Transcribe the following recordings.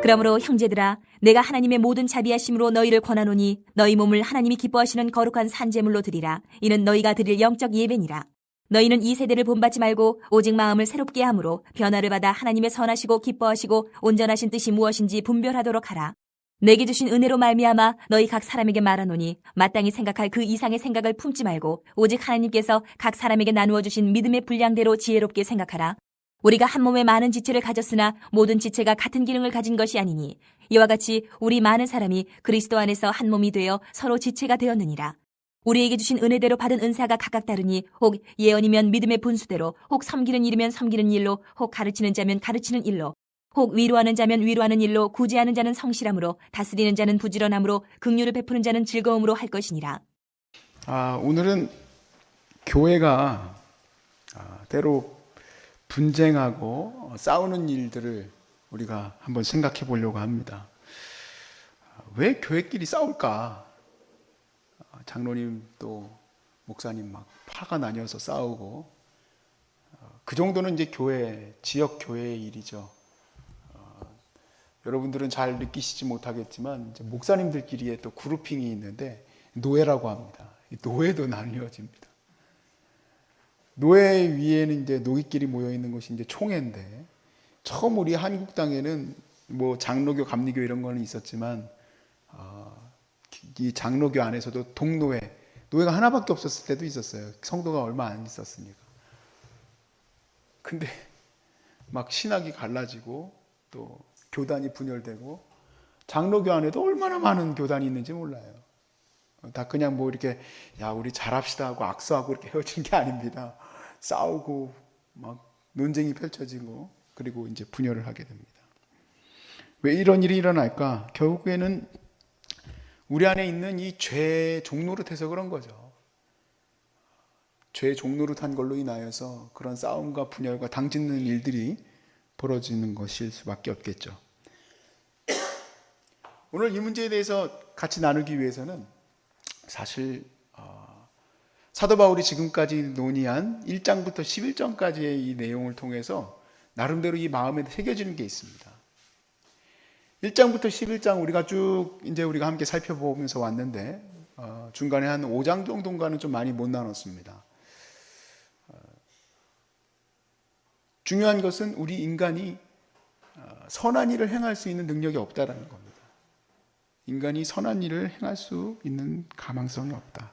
그러므로 형제들아, 내가 하나님의 모든 자비하심으로 너희를 권하노니 너희 몸을 하나님이 기뻐하시는 거룩한 산제물로 드리라. 이는 너희가 드릴 영적 예배니라. 너희는 이 세대를 본받지 말고 오직 마음을 새롭게 함으로 변화를 받아 하나님의 선하시고 기뻐하시고 온전하신 뜻이 무엇인지 분별하도록 하라. 내게 주신 은혜로 말미암아 너희 각 사람에게 말하노니 마땅히 생각할 그 이상의 생각을 품지 말고 오직 하나님께서 각 사람에게 나누어 주신 믿음의 분량대로 지혜롭게 생각하라. 우리가 한 몸에 많은 지체를 가졌으나 모든 지체가 같은 기능을 가진 것이 아니니 이와 같이 우리 많은 사람이 그리스도 안에서 한 몸이 되어 서로 지체가 되었느니라. 우리에게 주신 은혜대로 받은 은사가 각각 다르니 혹 예언이면 믿음의 분수대로, 혹 섬기는 일이면 섬기는 일로, 혹 가르치는 자면 가르치는 일로, 혹 위로하는 자면 위로하는 일로, 구제하는 자는 성실함으로, 다스리는 자는 부지런함으로, 긍휼을 베푸는 자는 즐거움으로 할 것이니라. 오늘은 교회가 때로 분쟁하고 싸우는 일들을 우리가 한번 생각해 보려고 합니다. 왜 교회끼리 싸울까? 장로님 또 목사님 막 파가 나뉘어서 싸우고, 그 정도는 이제 교회, 지역 교회의 일이죠. 여러분들은 잘 느끼시지 못하겠지만 이제 목사님들끼리의 또 그룹핑이 있는데 노예라고 합니다. 이 노예도 나뉘어집니다. 노예 위에는 이제 노예끼리 모여 있는 것이 이제 총회인데, 처음 우리 한국당에는 뭐 장로교, 감리교 이런 거는 있었지만 이 장로교 안에서도 동노회, 노예가 하나밖에 없었을 때도 있었어요. 성도가 얼마 안 있었으니까. 근데 막 신학이 갈라지고 또 교단이 분열되고, 장로교 안에도 얼마나 많은 교단이 있는지 몰라요. 다 그냥 뭐 이렇게 야 우리 잘합시다 하고 악수하고 이렇게 헤어지는 게 아닙니다. 싸우고 막 논쟁이 펼쳐지고, 그리고 이제 분열을 하게 됩니다. 왜 이런 일이 일어날까? 결국에는 우리 안에 있는 이 죄의 종노릇해서 그런 거죠. 죄의 종노릇한 걸로 인하여서 그런 싸움과 분열과 당짓는 일들이 벌어지는 것일 수밖에 없겠죠. 오늘 이 문제에 대해서 같이 나누기 위해서는 사실 사도 바울이 지금까지 논의한 1장부터 11장까지의 이 내용을 통해서 나름대로 이 마음에 새겨지는 게 있습니다. 1장부터 11장 우리가 쭉 이제 우리가 함께 살펴보면서 왔는데, 중간에 한 5장 정도인가는 좀 많이 못 나눴습니다. 중요한 것은 우리 인간이 선한 일을 행할 수 있는 능력이 없다라는 겁니다. 인간이 선한 일을 행할 수 있는 가망성이 없다.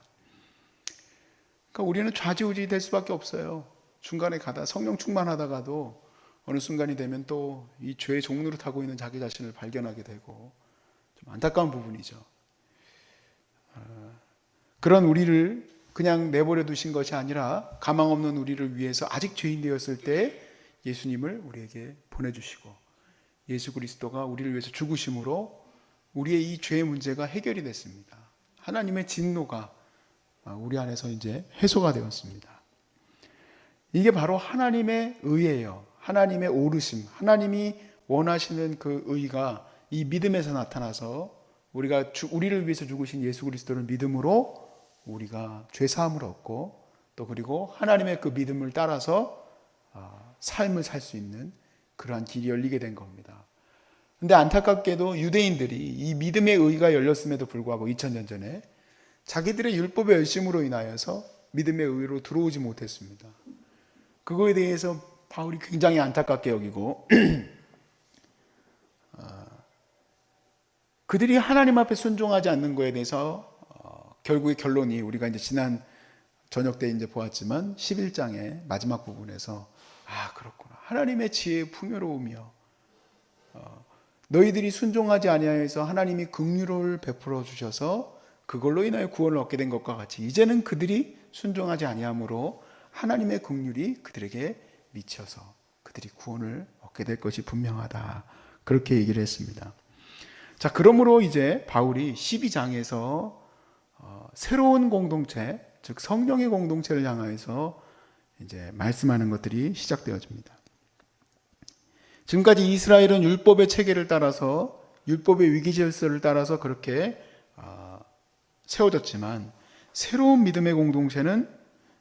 그러니까 우리는 좌지우지 될 수밖에 없어요. 중간에 가다 성령 충만하다가도 어느 순간이 되면 또 이 죄의 종로를 타고 있는 자기 자신을 발견하게 되고, 좀 안타까운 부분이죠. 그런 우리를 그냥 내버려 두신 것이 아니라 가망 없는 우리를 위해서 아직 죄인 되었을 때 예수님을 우리에게 보내주시고, 예수 그리스도가 우리를 위해서 죽으심으로 우리의 이 죄의 문제가 해결이 됐습니다. 하나님의 진노가 우리 안에서 이제 해소가 되었습니다. 이게 바로 하나님의 의예요. 하나님의 오르심, 하나님이 원하시는 그 의가 이 믿음에서 나타나서 우리를 위해서 죽으신 예수 그리스도를 믿음으로 우리가 죄 사함을 얻고, 또 그리고 하나님의 그 믿음을 따라서 삶을 살 수 있는 그러한 길이 열리게 된 겁니다. 근데 안타깝게도 유대인들이 이 믿음의 의가 열렸음에도 불구하고 2000년 전에 자기들의 율법의 열심으로 인하여서 믿음의 의로 들어오지 못했습니다. 그거에 대해서 바울이 굉장히 안타깝게 여기고 그들이 하나님 앞에 순종하지 않는 거에 대해서 결국의 결론이 우리가 이제 지난 저녁 때 이제 보았지만 11장의 마지막 부분에서 그렇구나. 하나님의 지혜의 풍요로우며 너희들이 순종하지 아니하여서 하나님이 긍휼을 베풀어 주셔서 그걸로 인하여 구원을 얻게 된 것과 같이 이제는 그들이 순종하지 아니함으로 하나님의 긍휼이 그들에게 미쳐서 그들이 구원을 얻게 될 것이 분명하다. 그렇게 얘기를 했습니다. 자, 그러므로 이제 바울이 12장에서 새로운 공동체, 즉 성령의 공동체를 향하여서 이제 말씀하는 것들이 시작되어집니다. 지금까지 이스라엘은 율법의 체계를 따라서, 율법의 위기질서를 따라서 그렇게 세워졌지만, 새로운 믿음의 공동체는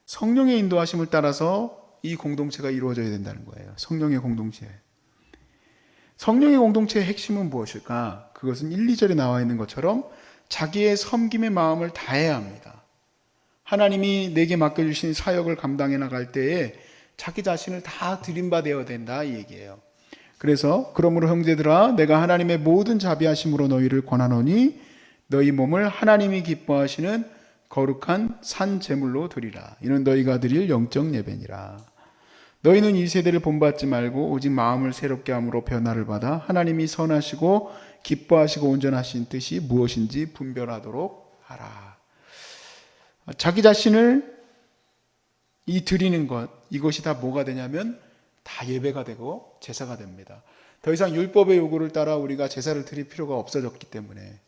성령의 인도하심을 따라서 이 공동체가 이루어져야 된다는 거예요. 성령의 공동체. 성령의 공동체의 핵심은 무엇일까? 그것은 1, 2절에 나와 있는 것처럼 자기의 섬김의 마음을 다해야 합니다. 하나님이 내게 맡겨주신 사역을 감당해 나갈 때에 자기 자신을 다 드림받아야 된다 이 얘기예요. 그래서 그러므로 형제들아 내가 하나님의 모든 자비하심으로 너희를 권하노니 너희 몸을 하나님이 기뻐하시는 거룩한 산 제물로 드리라. 이는 너희가 드릴 영적 예배니라. 너희는 이 세대를 본받지 말고 오직 마음을 새롭게 함으로 변화를 받아 하나님이 선하시고 기뻐하시고 온전하신 뜻이 무엇인지 분별하도록 하라. 자기 자신을 이 드리는 것, 이것이 다 뭐가 되냐면 다 예배가 되고 제사가 됩니다. 더 이상 율법의 요구를 따라 우리가 제사를 드릴 필요가 없어졌기 때문에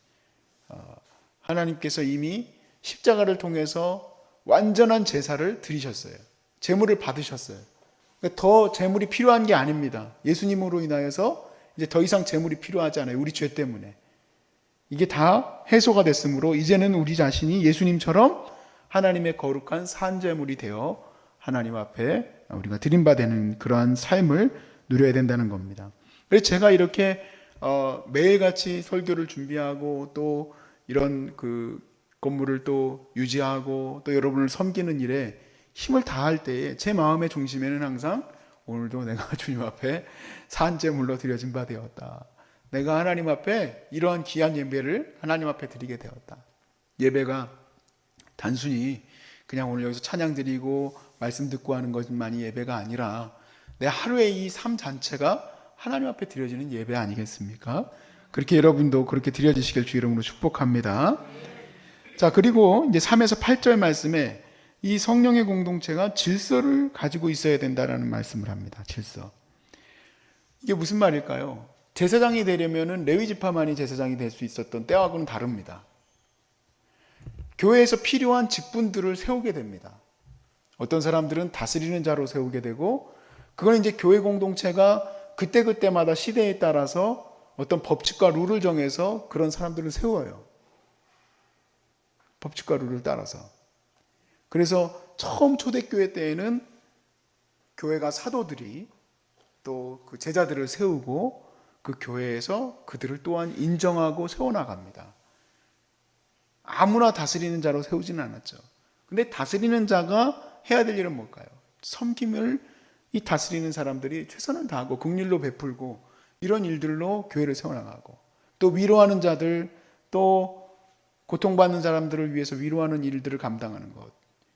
하나님께서 이미 십자가를 통해서 완전한 제사를 드리셨어요. 제물을 받으셨어요. 그러니까 더 제물이 필요한 게 아닙니다. 예수님으로 인하여서 이제 더 이상 제물이 필요하지 않아요. 우리 죄 때문에. 이게 다 해소가 됐으므로 이제는 우리 자신이 예수님처럼 하나님의 거룩한 산제물이 되어 하나님 앞에 우리가 드림받는 그러한 삶을 누려야 된다는 겁니다. 그래서 제가 이렇게 매일같이 설교를 준비하고 또 이런 그 건물을 또 유지하고 또 여러분을 섬기는 일에 힘을 다할 때에 제 마음의 중심에는 항상 오늘도 내가 주님 앞에 산제물로 드려진 바 되었다. 내가 하나님 앞에 이러한 귀한 예배를 하나님 앞에 드리게 되었다. 예배가 단순히 그냥 오늘 여기서 찬양 드리고 말씀 듣고 하는 것만이 예배가 아니라 내 하루의 이 삶 자체가 하나님 앞에 드려지는 예배 아니겠습니까? 그렇게 여러분도 그렇게 드려지시길 주 이름으로 축복합니다. 자, 그리고 이제 3에서 8절 말씀에 이 성령의 공동체가 질서를 가지고 있어야 된다라는 말씀을 합니다. 질서. 이게 무슨 말일까요? 제사장이 되려면은 레위 지파만이 제사장이 될 수 있었던 때하고는 다릅니다. 교회에서 필요한 직분들을 세우게 됩니다. 어떤 사람들은 다스리는 자로 세우게 되고, 그건 이제 교회 공동체가 그때그때마다 시대에 따라서 어떤 법칙과 룰을 정해서 그런 사람들을 세워요. 법칙과 룰을 따라서. 그래서 처음 초대교회 때에는 교회가 사도들이 또 그 제자들을 세우고 그 교회에서 그들을 또한 인정하고 세워나갑니다. 아무나 다스리는 자로 세우지는 않았죠. 근데 다스리는 자가 해야 될 일은 뭘까요? 섬김을 이 다스리는 사람들이 최선을 다하고 긍휼로 베풀고 이런 일들로 교회를 세워나가고, 또 위로하는 자들, 또 고통받는 사람들을 위해서 위로하는 일들을 감당하는 것.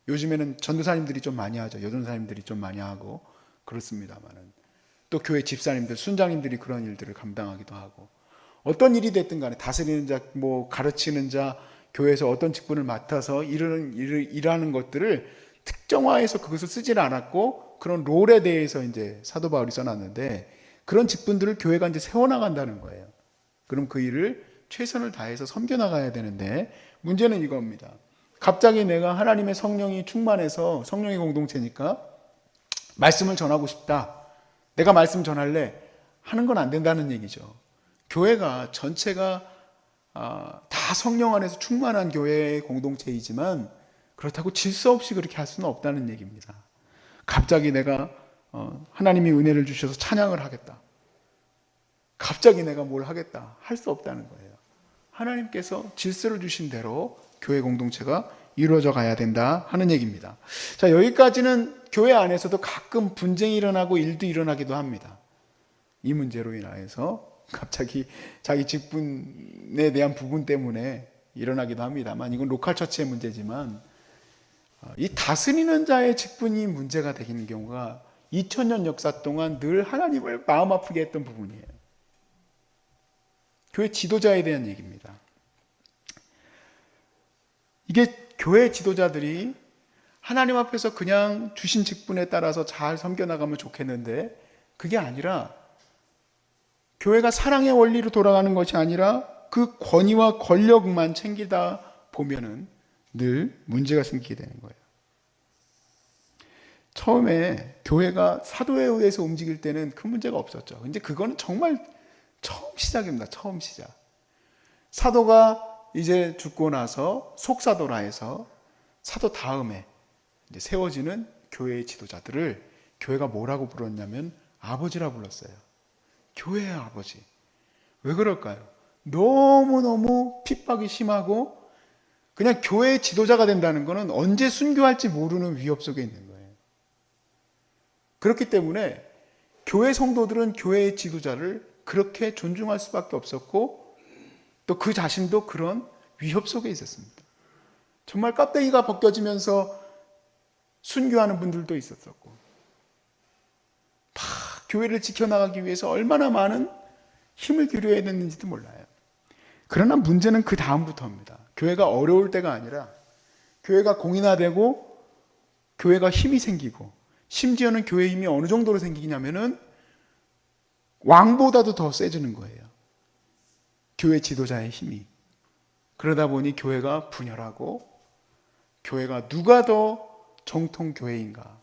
요즘에는 전도사님들이 좀 많이 하죠. 여전사님들이 좀 많이 하고 그렇습니다만은, 또 교회 집사님들, 순장님들이 그런 일들을 감당하기도 하고, 어떤 일이 됐든 간에 다스리는 자, 뭐 가르치는 자, 교회에서 어떤 직분을 맡아서 일하는 것들을 특정화해서 그것을 쓰질 않았고, 그런 롤에 대해서 이제 사도 바울이 써놨는데, 그런 직분들을 교회가 이제 세워나간다는 거예요. 그럼 그 일을 최선을 다해서 섬겨나가야 되는데, 문제는 이겁니다. 갑자기 내가 하나님의 성령이 충만해서, 성령의 공동체니까 말씀을 전하고 싶다, 내가 말씀 전할래 하는 건 안 된다는 얘기죠. 교회가 전체가 다 성령 안에서 충만한 교회의 공동체이지만 그렇다고 질서 없이 그렇게 할 수는 없다는 얘기입니다. 갑자기 내가 하나님이 은혜를 주셔서 찬양을 하겠다, 갑자기 내가 뭘 하겠다 할 수 없다는 거예요. 하나님께서 질서를 주신 대로 교회 공동체가 이루어져 가야 된다 하는 얘기입니다. 자, 여기까지는 교회 안에서도 가끔 분쟁이 일어나고 일도 일어나기도 합니다. 이 문제로 인하여서 갑자기 자기 직분에 대한 부분 때문에 일어나기도 합니다만, 이건 로컬 처치의 문제지만, 이 다스리는 자의 직분이 문제가 되는 경우가 2000년 역사 동안 늘 하나님을 마음 아프게 했던 부분이에요. 교회 지도자에 대한 얘기입니다. 이게 교회 지도자들이 하나님 앞에서 그냥 주신 직분에 따라서 잘 섬겨나가면 좋겠는데, 그게 아니라 교회가 사랑의 원리로 돌아가는 것이 아니라 그 권위와 권력만 챙기다 보면은 늘 문제가 생기게 되는 거예요. 처음에 교회가 사도에 의해서 움직일 때는 그 문제가 없었죠. 근데 그거는 정말 처음 시작입니다. 처음 시작. 사도가 이제 죽고 나서 속사도라 해서 사도 다음에 이제 세워지는 교회의 지도자들을 교회가 뭐라고 불렀냐면 아버지라 불렀어요. 교회의 아버지. 왜 그럴까요? 너무너무 핍박이 심하고 그냥 교회의 지도자가 된다는 것은 언제 순교할지 모르는 위협 속에 있는 거예요. 그렇기 때문에 교회 성도들은 교회의 지도자를 그렇게 존중할 수밖에 없었고 또 그 자신도 그런 위협 속에 있었습니다. 정말 껍데기가 벗겨지면서 순교하는 분들도 있었었고 다 교회를 지켜나가기 위해서 얼마나 많은 힘을 기울여야 됐는지도 몰라요. 그러나 문제는 그 다음부터입니다. 교회가 어려울 때가 아니라 교회가 공인화되고 교회가 힘이 생기고 심지어는 교회 힘이 어느 정도로 생기냐면은 왕보다도 더 세지는 거예요. 교회 지도자의 힘이. 그러다 보니 교회가 분열하고 교회가 누가 더 정통 교회인가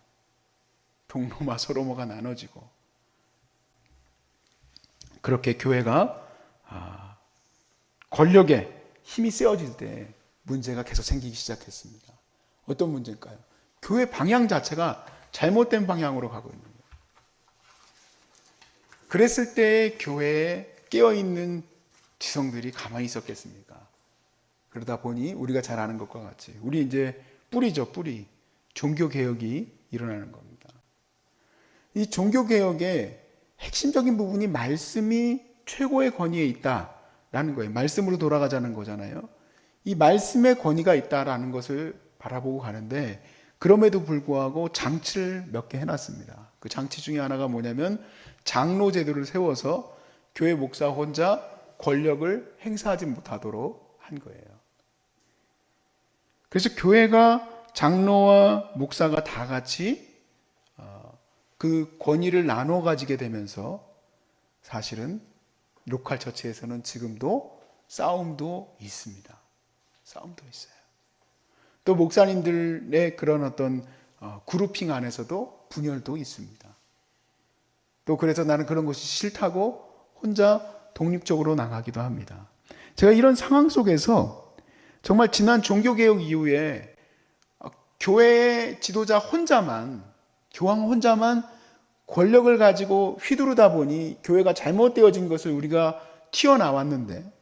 동로마 서로모가 나눠지고 그렇게 교회가 권력에 힘이 세어질 때 문제가 계속 생기기 시작했습니다. 어떤 문제일까요? 교회 방향 자체가 잘못된 방향으로 가고 있는 거예요. 그랬을 때 교회에 깨어있는 지성들이 가만히 있었겠습니까? 그러다 보니 우리가 잘 아는 것과 같이 우리 이제 뿌리죠, 뿌리. 종교개혁이 일어나는 겁니다. 이 종교개혁의 핵심적인 부분이 말씀이 최고의 권위에 있다라는 거예요. 말씀으로 돌아가자는 거잖아요. 이 말씀의 권위가 있다라는 것을 바라보고 가는데 그럼에도 불구하고 장치를 몇 개 해놨습니다. 그 장치 중에 하나가 뭐냐면 장로 제도를 세워서 교회 목사 혼자 권력을 행사하지 못하도록 한 거예요. 그래서 교회가 장로와 목사가 다 같이 그 권위를 나눠 가지게 되면서 사실은 로컬 처치에서는 지금도 싸움도 있습니다. 싸움도 있어요. 또 목사님들의 그런 어떤 그룹핑 안에서도 분열도 있습니다. 또 그래서 나는 그런 것이 싫다고 혼자 독립적으로 나가기도 합니다. 제가 이런 상황 속에서 정말 지난 종교개혁 이후에 교회의 지도자 혼자만, 교황 혼자만 권력을 가지고 휘두르다 보니 교회가 잘못되어진 것을 우리가 튀어나왔는데,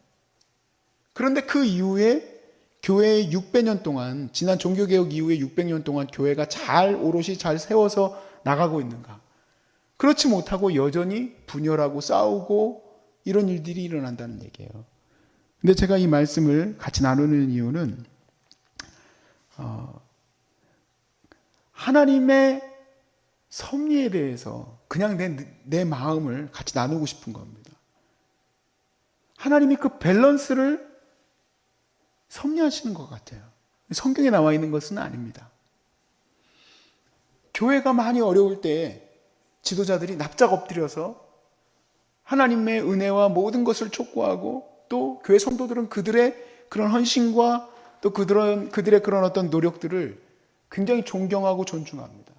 그런데 그 이후에 교회의 600년 동안, 지난 종교개혁 이후에 600년 동안 교회가 오롯이 잘 세워서 나가고 있는가? 그렇지 못하고 여전히 분열하고 싸우고 이런 일들이 일어난다는 얘기예요. 근데 제가 이 말씀을 같이 나누는 이유는 하나님의 섭리에 대해서 그냥 내 마음을 같이 나누고 싶은 겁니다. 하나님이 그 밸런스를 섭리하시는 것 같아요. 성경에 나와 있는 것은 아닙니다. 교회가 많이 어려울 때 지도자들이 납작 엎드려서 하나님의 은혜와 모든 것을 촉구하고 또 교회 성도들은 그들의 그런 헌신과 또 그들의 그런 어떤 노력들을 굉장히 존경하고 존중합니다.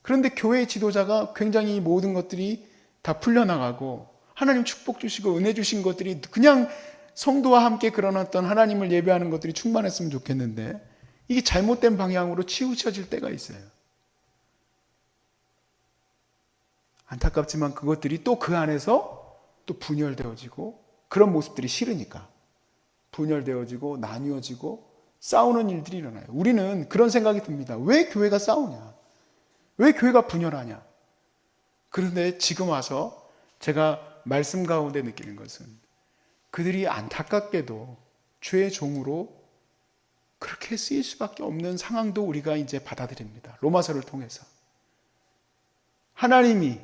그런데 교회의 지도자가 굉장히 모든 것들이 다 풀려나가고 하나님 축복 주시고 은혜 주신 것들이 그냥 성도와 함께 그런 어떤 하나님을 예배하는 것들이 충만했으면 좋겠는데 이게 잘못된 방향으로 치우쳐질 때가 있어요. 안타깝지만 그것들이 또 그 안에서 또 분열되어지고 그런 모습들이 싫으니까 분열되어지고 나뉘어지고 싸우는 일들이 일어나요. 우리는 그런 생각이 듭니다. 왜 교회가 싸우냐? 왜 교회가 분열하냐? 그런데 지금 와서 제가 말씀 가운데 느끼는 것은 그들이 안타깝게도 죄의 종으로 그렇게 쓰일 수밖에 없는 상황도 우리가 이제 받아들입니다. 로마서를 통해서. 하나님이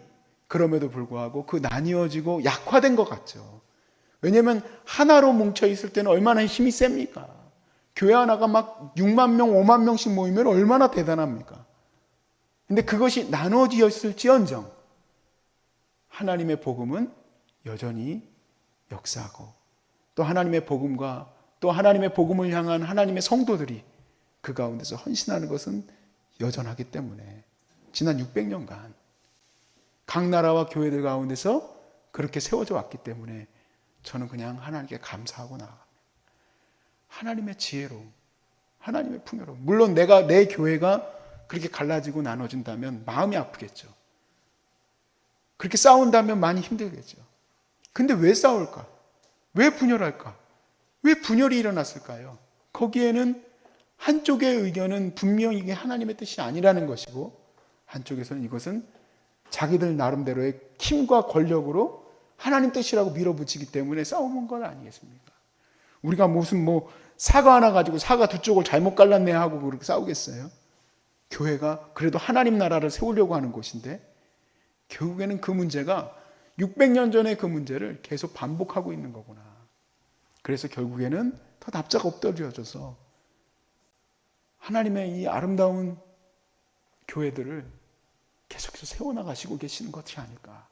그럼에도 불구하고 그 나뉘어지고 약화된 것 같죠. 왜냐하면 하나로 뭉쳐 있을 때는 얼마나 힘이 셉니까? 교회 하나가 막 6만 명, 5만 명씩 모이면 얼마나 대단합니까? 근데 그것이 나눠지었을지언정 하나님의 복음은 여전히 역사하고 또 하나님의 복음과 또 하나님의 복음을 향한 하나님의 성도들이 그 가운데서 헌신하는 것은 여전하기 때문에 지난 600년간 각 나라와 교회들 가운데서 그렇게 세워져 왔기 때문에 저는 그냥 하나님께 감사하고 나아갑니다. 하나님의 지혜로, 하나님의 풍요로. 물론 내 교회가 그렇게 갈라지고 나눠진다면 마음이 아프겠죠. 그렇게 싸운다면 많이 힘들겠죠. 근데 왜 싸울까? 왜 분열할까? 왜 분열이 일어났을까요? 거기에는 한쪽의 의견은 분명히 이게 하나님의 뜻이 아니라는 것이고, 한쪽에서는 이것은 자기들 나름대로의 힘과 권력으로 하나님 뜻이라고 밀어붙이기 때문에 싸우는 건 아니겠습니까? 우리가 무슨 사과 하나 가지고 사과 두 쪽을 잘못 갈랐네 하고 그렇게 싸우겠어요? 교회가 그래도 하나님 나라를 세우려고 하는 곳인데, 결국에는 그 문제가 600년 전의 그 문제를 계속 반복하고 있는 거구나. 그래서 결국에는 더 납작 엎드려져서 하나님의 이 아름다운 교회들을 계속해서 세워나가시고 계시는 것이 아닐까.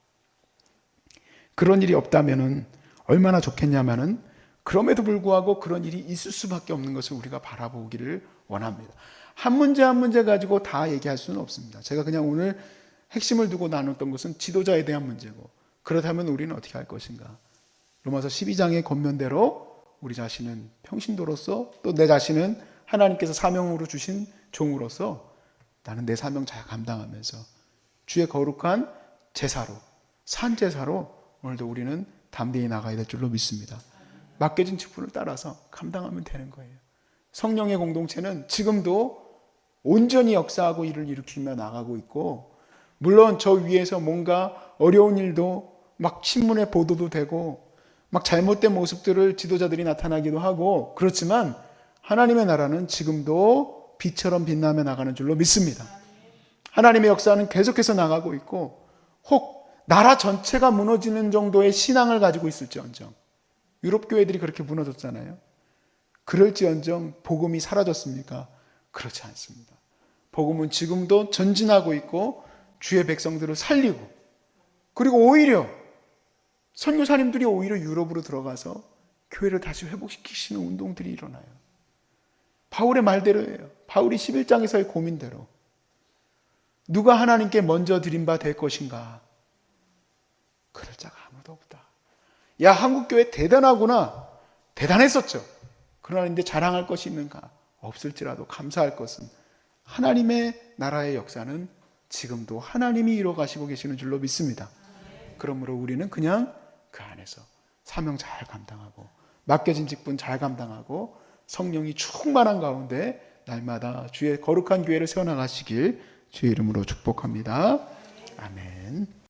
그런 일이 없다면 얼마나 좋겠냐면은, 그럼에도 불구하고 그런 일이 있을 수밖에 없는 것을 우리가 바라보기를 원합니다. 한 문제 한 문제 가지고 다 얘기할 수는 없습니다. 제가 그냥 오늘 핵심을 두고 나눴던 것은 지도자에 대한 문제고, 그렇다면 우리는 어떻게 할 것인가. 로마서 12장의 권면대로 우리 자신은 평신도로서, 또 내 자신은 하나님께서 사명으로 주신 종으로서 나는 내 사명 잘 감당하면서 주의 거룩한 제사로, 산 제사로 오늘도 우리는 담대히 나가야 될 줄로 믿습니다. 맡겨진 직분을 따라서 감당하면 되는 거예요. 성령의 공동체는 지금도 온전히 역사하고 일을 일으키며 나가고 있고, 물론 저 위에서 뭔가 어려운 일도 막 신문에 보도도 되고 막 잘못된 모습들을 지도자들이 나타나기도 하고, 그렇지만 하나님의 나라는 지금도 빛처럼 빛나며 나가는 줄로 믿습니다. 하나님의 역사는 계속해서 나가고 있고, 혹 나라 전체가 무너지는 정도의 신앙을 가지고 있을지언정, 유럽 교회들이 그렇게 무너졌잖아요. 그럴지언정 복음이 사라졌습니까? 그렇지 않습니다. 복음은 지금도 전진하고 있고 주의 백성들을 살리고, 그리고 오히려 선교사님들이 오히려 유럽으로 들어가서 교회를 다시 회복시키시는 운동들이 일어나요. 바울의 말대로예요. 바울이 11장에서의 고민대로 누가 하나님께 먼저 드린 바 될 것인가? 그럴 자가 아무도 없다. 야, 한국교회 대단하구나. 대단했었죠. 그러나 이제 자랑할 것이 있는가? 없을지라도 감사할 것은 하나님의 나라의 역사는 지금도 하나님이 이뤄가시고 계시는 줄로 믿습니다. 그러므로 우리는 그냥 그 안에서 사명 잘 감당하고 맡겨진 직분 잘 감당하고 성령이 충만한 가운데 날마다 주의 거룩한 교회를 세워나가시길 주의 이름으로 축복합니다. 아멘.